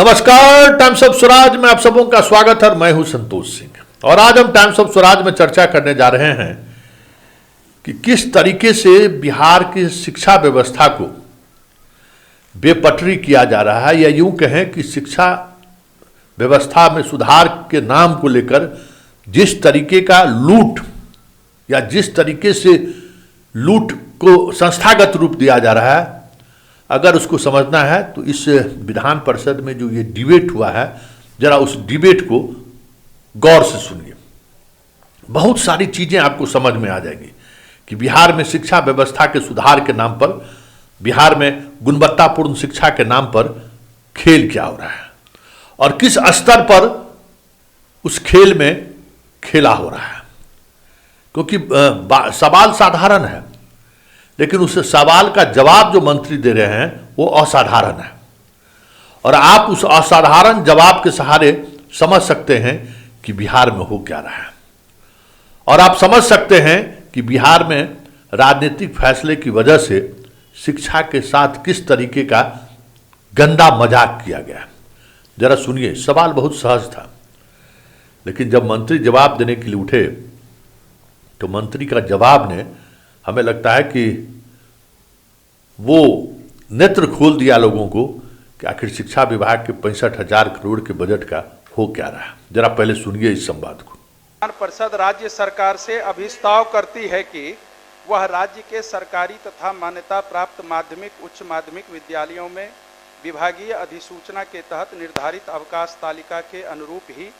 नमस्कार, times of Swaraj में आप सबों का स्वागत है। मैं हूं संतोष सिंह और आज हम टाइम्स ऑफ स्वराज में चर्चा करने जा रहे हैं कि किस तरीके से बिहार की शिक्षा व्यवस्था को बेपटरी किया जा रहा है, या यूं कहें कि शिक्षा व्यवस्था में सुधार के नाम को लेकर जिस तरीके का लूट या जिस तरीके से लूट को संस्थागत रूप दिया जा रहा है, अगर उसको समझना है तो इस विधान परिषद में जो ये डिबेट हुआ है, जरा उस डिबेट को गौर से सुनिए। बहुत सारी चीजें आपको समझ में आ जाएंगी कि बिहार में शिक्षा व्यवस्था के सुधार के नाम पर, बिहार में गुणवत्तापूर्ण शिक्षा के नाम पर खेल क्या हो रहा है और किस स्तर पर उस खेल में खेला हो रहा है। क्योंकि सवाल साधारण है, लेकिन उस सवाल का जवाब जो मंत्री दे रहे हैं वो असाधारण है, और आप उस असाधारण जवाब के सहारे समझ सकते हैं कि बिहार में हो क्या रहा है, और आप समझ सकते हैं कि बिहार में राजनीतिक फैसले की वजह से शिक्षा के साथ किस तरीके का गंदा मजाक किया गया। जरा सुनिए, सवाल बहुत सहज था, लेकिन जब मंत्री जवाब देने के लिए उठे तो मंत्री का जवाब ने, हमें लगता है कि वो नेत्र खोल दिया लोगों को कि आखिर शिक्षा विभाग के 65,000 करोड़ के बजट का हो क्या रहा है। जरा पहले सुनिए इस संवाद को। विधान परिषद राज्य सरकार से अभिस्ताव करती है कि वह राज्य के सरकारी तथा मान्यता प्राप्त माध्यमिक उच्च माध्यमिक विद्यालयों में विभागीय अधिसूचना के तहत निर्धारित अवकाश तालिका के अनुरूप ही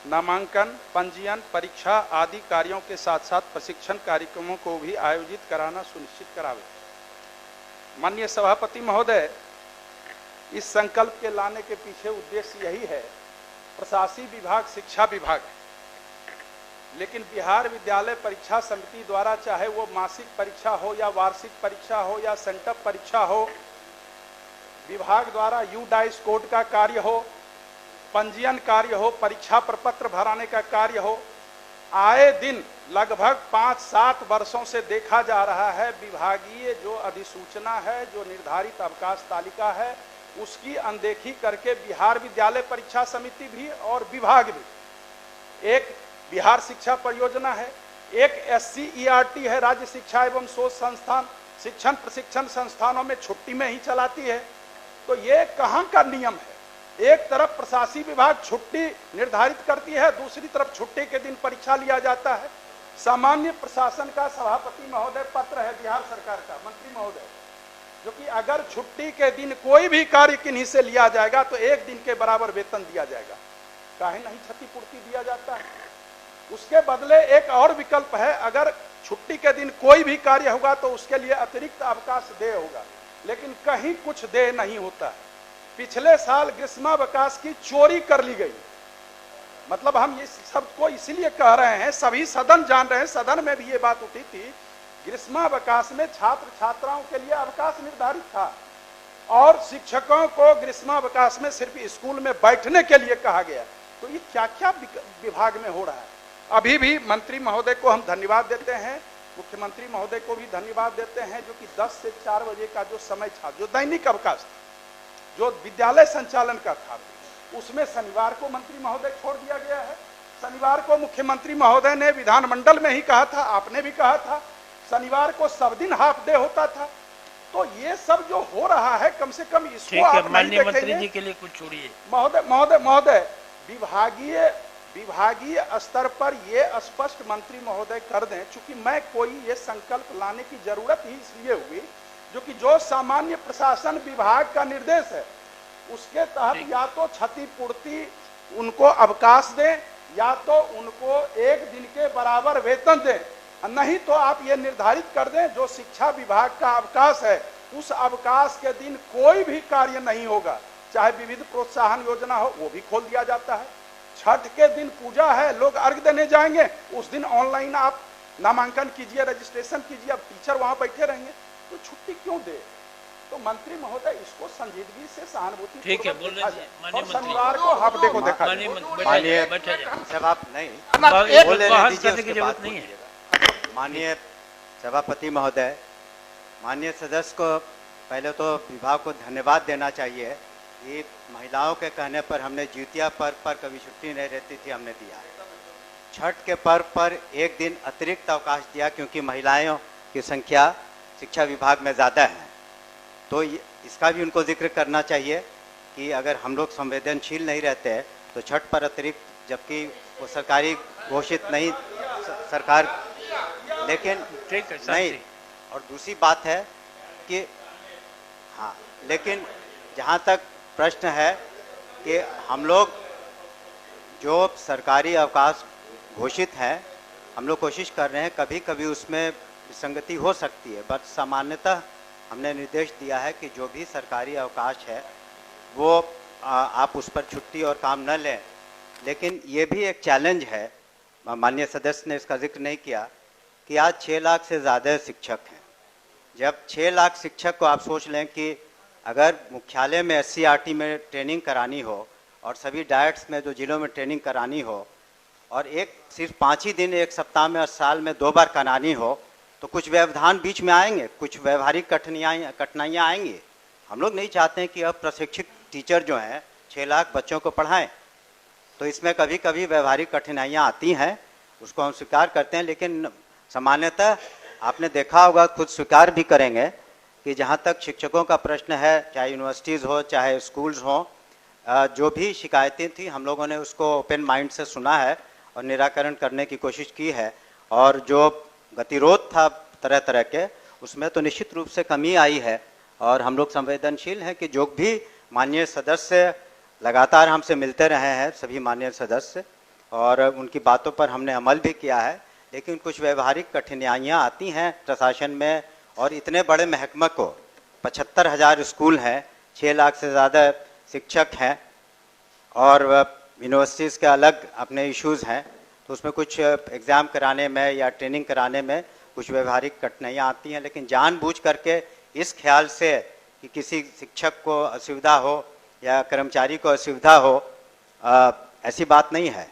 नामांकन, पंजीयन, परीक्षा आदि कार्यों के साथ साथ प्रशिक्षण कार्यक्रमों को भी आयोजित कराना सुनिश्चित करावे। माननीय सभापति महोदय, इस संकल्प के लाने के पीछे उद्देश्य यही है। प्रशासनिक विभाग शिक्षा विभाग है, लेकिन बिहार विद्यालय परीक्षा समिति द्वारा चाहे वो मासिक परीक्षा हो या वार्षिक परीक्षा हो या सेंटअप परीक्षा हो, विभाग द्वारा यूडाइस कोड का कार्य हो, पंजीयन कार्य हो, परीक्षा प्रपत्र भराने का कार्य हो, आए दिन लगभग 5-7 वर्षों से देखा जा रहा है विभागीय जो अधिसूचना है, जो निर्धारित अवकाश तालिका है, उसकी अनदेखी करके बिहार विद्यालय परीक्षा समिति भी और विभाग भी, एक बिहार शिक्षा परियोजना है, एक SCERT है, राज्य शिक्षा एवं शोध संस्थान, शिक्षण प्रशिक्षण संस्थानों में छुट्टी में ही चलाती है। तो ये कहाँ का नियम है? एक तरफ प्रशासनिक विभाग छुट्टी निर्धारित करती है, दूसरी तरफ छुट्टी के दिन परीक्षा लिया जाता है। सामान्य प्रशासन का सभापति महोदय पत्र है बिहार सरकार का, मंत्री महोदय, जो कि अगर छुट्टी के दिन कोई भी कार्य किन्हीं से लिया जाएगा तो 1 दिन के बराबर वेतन दिया जाएगा। काहे नहीं क्षतिपूर्ति दिया जाता है? उसके बदले एक और विकल्प है, अगर छुट्टी के दिन कोई भी कार्य होगा तो उसके लिए अतिरिक्त अवकाश देय होगा, लेकिन कहीं कुछ देय नहीं होता है। पिछले साल ग्रीष्मावकाश की चोरी कर ली गई। मतलब हम इस सब को इसीलिए कह रहे हैं, सभी सदन जान रहे हैं, सदन में भी ये बात उठी थी, ग्रीष्मावकाश में छात्र छात्राओं के लिए अवकाश निर्धारित था और शिक्षकों को ग्रीष्मावकाश में सिर्फ स्कूल में बैठने के लिए कहा गया। तो ये क्या क्या विभाग में हो रहा है। अभी भी मंत्री महोदय को हम धन्यवाद देते हैं, मुख्यमंत्री महोदय को भी धन्यवाद देते हैं, जो कि 10 से 4 बजे का जो समय था, जो दैनिक अवकाश था, जो विद्यालय संचालन का था, उसमें शनिवार को मंत्री महोदय छोड़ दिया गया है। शनिवार को मुख्यमंत्री महोदय ने विधानमंडल में ही कहा था, आपने भी कहा था, शनिवार को सब दिन हाफ डे होता था। तो ये सब जो हो रहा है, कम से कम इसको आप माननीय मंत्री जी के लिए कुछ छोड़िए। महोदय विभागीय स्तर पर ये स्पष्ट मंत्री महोदय कर दें, चूंकि मैं कोई ये संकल्प लाने की जरूरत ही इसलिए हुई, जो कि जो सामान्य प्रशासन विभाग का निर्देश है उसके तहत या तो क्षतिपूर्ति उनको अवकाश दें या तो उनको 1 दिन के बराबर वेतन दें, नहीं तो आप ये निर्धारित कर दें जो शिक्षा विभाग का अवकाश है उस अवकाश के दिन कोई भी कार्य नहीं होगा, चाहे विविध प्रोत्साहन योजना हो वो भी खोल दिया जाता है। छठ के दिन पूजा है, लोग अर्घ देने जाएंगे, उस दिन ऑनलाइन आप नामांकन कीजिए, रजिस्ट्रेशन कीजिए, अब टीचर वहां बैठे रहेंगे, तो छुट्टी क्यों दे? तो मंत्री महोदय इसको संजीदगी से सहानुभूति ठीक है, बोल रहे और शनिवार को हाफ डे को देखा। माननीय सभापति महोदय, माननीय सदस्य को पहले तो विभाग को धन्यवाद देना चाहिए ये महिलाओं के कहने पर हमने जितिया पर्व पर कभी छुट्टी नहीं रहती थी, हमने दिया है। छठ के पर्व पर एक दिन अतिरिक्त अवकाश दिया क्योंकि महिलाओं की संख्या शिक्षा विभाग में ज़्यादा है। तो इसका भी उनको जिक्र करना चाहिए कि अगर हम लोग संवेदनशील नहीं रहते तो छठ पर अतिरिक्त, जबकि वो सरकारी घोषित नहीं सरकार, लेकिन ठीक है, नहीं। और दूसरी बात है कि हाँ, लेकिन जहाँ तक प्रश्न है कि हम लोग जो सरकारी अवकाश घोषित है, हम लोग कोशिश कर रहे हैं, कभी कभी उसमें विसंगति हो सकती है, बट सामान्यतः हमने निर्देश दिया है कि जो भी सरकारी अवकाश है वो आप उस पर छुट्टी और काम न लें। लेकिन ये भी एक चैलेंज है, माननीय सदस्य ने इसका जिक्र नहीं किया, कि आज 6 लाख से ज़्यादा शिक्षक हैं। जब 6 लाख शिक्षक को आप सोच लें कि अगर मुख्यालय में SCRT में ट्रेनिंग करानी हो और सभी डायट्स में जो जिलों में ट्रेनिंग करानी हो और एक सिर्फ 5 ही दिन एक सप्ताह में और साल में 2 बार करानी हो, तो कुछ व्यवधान बीच में आएंगे, कुछ व्यवहारिक कठिनाइयाँ आएंगी। हम लोग नहीं चाहते हैं कि अब प्रशिक्षित टीचर जो हैं 6 लाख बच्चों को पढ़ाएं, तो इसमें कभी कभी व्यवहारिक कठिनाइयाँ आती हैं, उसको हम स्वीकार करते हैं। लेकिन सामान्यतः आपने देखा होगा, खुद स्वीकार भी करेंगे कि जहाँ तक शिक्षकों का प्रश्न है, चाहे यूनिवर्सिटीज़ हो चाहे स्कूल्स हो, जो भी शिकायतें थी हम लोगों ने उसको ओपन माइंड से सुना है और निराकरण करने की कोशिश की है। और जो गतिरोध था तरह तरह के, उसमें तो निश्चित रूप से कमी आई है। और हम लोग संवेदनशील हैं कि जो भी माननीय सदस्य लगातार हमसे मिलते रहे हैं, सभी माननीय सदस्य, और उनकी बातों पर हमने अमल भी किया है। लेकिन कुछ व्यवहारिक कठिनाइयाँ आती हैं प्रशासन में, और इतने बड़े महकमे को 75,000 स्कूल हैं, 6 लाख से ज़्यादा शिक्षक हैं और यूनिवर्सिटीज़ के अलग अपने इश्यूज़ हैं, तो उसमें कुछ एग्ज़ाम कराने में या ट्रेनिंग कराने में कुछ व्यवहारिक कठिनाइयाँ आती हैं। लेकिन जानबूझ करके इस ख्याल से कि किसी शिक्षक को असुविधा हो या कर्मचारी को असुविधा हो, ऐसी बात नहीं है।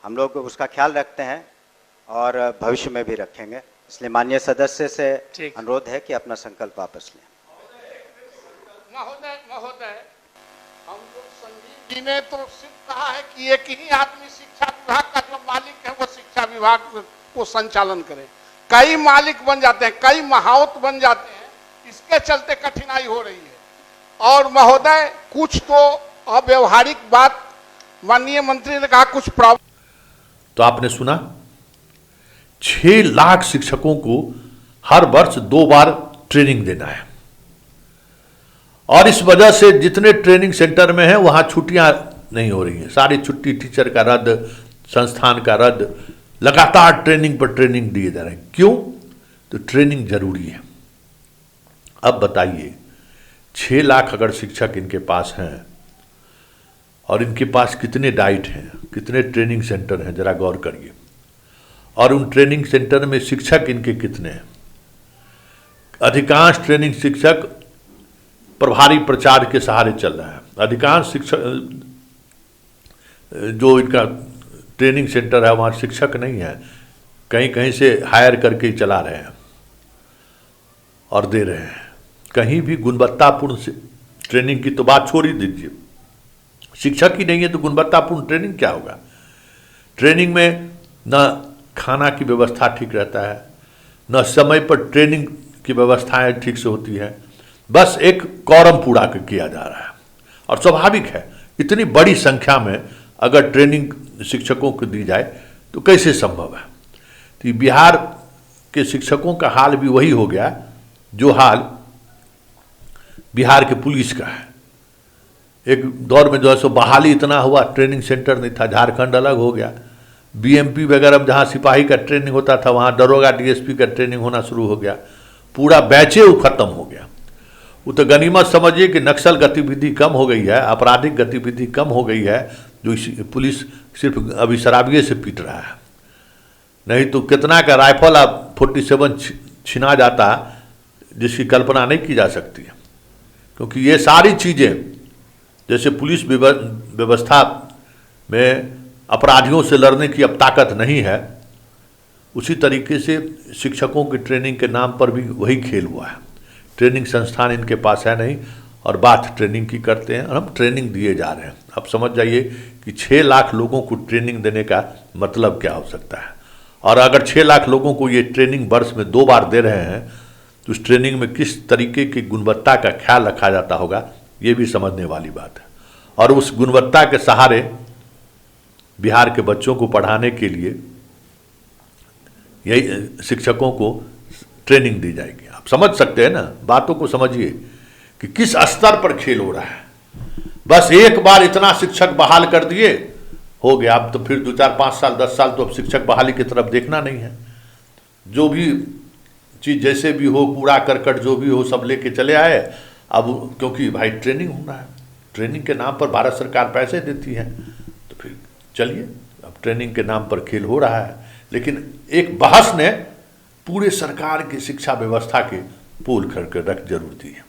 हम लोग उसका ख्याल रखते हैं और भविष्य में भी रखेंगे। इसलिए माननीय सदस्य से अनुरोध है कि अपना संकल्प वापस लें। महोदय, हम लोग संजीव जी ने तो सिर्फ कहा है कि एक ही आदमी शिक्षा विभाग का जो मालिक है वो शिक्षा विभाग को संचालन करे। कई मालिक बन जाते हैं, कई महावत बन जाते हैं, इसके चलते कठिनाई हो रही है। और महोदय, कुछ तो अव्यवहारिक बात माननीय मंत्री ने कहा, कुछ प्रॉब्लम। तो आपने सुना, 6 लाख शिक्षकों को हर वर्ष 2 बार ट्रेनिंग देना है, और इस वजह से जितने ट्रेनिंग सेंटर में हैं वहाँ छुट्टियाँ नहीं हो रही हैं, सारी छुट्टी टीचर का रद्द, संस्थान का रद्द, लगातार ट्रेनिंग पर ट्रेनिंग दिए जा रहे हैं। क्यों? तो ट्रेनिंग जरूरी है। अब बताइए, 6 लाख अगर शिक्षक इनके पास हैं और इनके पास कितने डाइट हैं, कितने ट्रेनिंग सेंटर हैं, जरा गौर करिए। और उन ट्रेनिंग सेंटर में शिक्षक इनके कितने हैं? अधिकांश ट्रेनिंग शिक्षक प्रभारी प्रचार के सहारे चल रहा है। अधिकांश शिक्षक जो इनका ट्रेनिंग सेंटर है वहाँ शिक्षक नहीं है, कहीं कहीं से हायर करके चला रहे हैं और दे रहे हैं। कहीं भी गुणवत्तापूर्ण ट्रेनिंग की तो बात छोड़ ही दीजिए, शिक्षक ही नहीं है तो गुणवत्तापूर्ण ट्रेनिंग क्या होगा? ट्रेनिंग में न खाना की व्यवस्था ठीक रहता है, न समय पर ट्रेनिंग की व्यवस्थाएं ठीक से होती है, बस एक कॉरम पूरा किया जा रहा है। और स्वाभाविक है, इतनी बड़ी संख्या में अगर ट्रेनिंग शिक्षकों को दी जाए तो कैसे संभव है? तो बिहार के शिक्षकों का हाल भी वही हो गया जो हाल बिहार के पुलिस का है। एक दौर में जो है सो बहाली इतना हुआ, ट्रेनिंग सेंटर नहीं था, झारखंड अलग हो गया। BMP वगैरह में जहाँ सिपाही का ट्रेनिंग होता था वहाँ दरोगा DSP का ट्रेनिंग होना शुरू हो गया, पूरा बैचे वो खत्म हो गया। वो तो गनीमत समझिए कि नक्सल गतिविधि कम हो गई है, आपराधिक गतिविधि कम हो गई है, जो पुलिस सिर्फ अभी शराबिये से पीट रहा है। नहीं तो कितना का राइफल अब 47 छिना जाता जिसकी कल्पना नहीं की जा सकती है। क्योंकि ये सारी चीज़ें, जैसे पुलिस व्यवस्था में अपराधियों से लड़ने की अब ताकत नहीं है, उसी तरीके से शिक्षकों की ट्रेनिंग के नाम पर भी वही खेल हुआ है। ट्रेनिंग संस्थान इनके पास है नहीं, और बात ट्रेनिंग की करते हैं, और हम ट्रेनिंग दिए जा रहे हैं। अब समझ जाइए कि 6 लाख लोगों को ट्रेनिंग देने का मतलब क्या हो सकता है, और अगर 6 लाख लोगों को ये ट्रेनिंग वर्ष में 2 बार दे रहे हैं तो उस ट्रेनिंग में किस तरीके की गुणवत्ता का ख्याल रखा जाता होगा, ये भी समझने वाली बात है। और उस गुणवत्ता के सहारे बिहार के बच्चों को पढ़ाने के लिए यही शिक्षकों को ट्रेनिंग दी जाएगी। आप समझ सकते हैं ना, बातों को समझिए कि किस स्तर पर खेल हो रहा है। बस एक बार इतना शिक्षक बहाल कर दिए, हो गया। अब तो फिर 2, 4, 5 साल 10 साल तो अब शिक्षक बहाली की तरफ देखना नहीं है। जो भी चीज़ जैसे भी हो, कूड़ा करकट जो भी हो, सब लेके चले आए। अब क्योंकि भाई ट्रेनिंग होना है, ट्रेनिंग के नाम पर भारत सरकार पैसे देती है, तो फिर चलिए अब ट्रेनिंग के नाम पर खेल हो रहा है। लेकिन एक बहस ने पूरे सरकार की शिक्षा व्यवस्था के पोल कर रख जरूर दी है।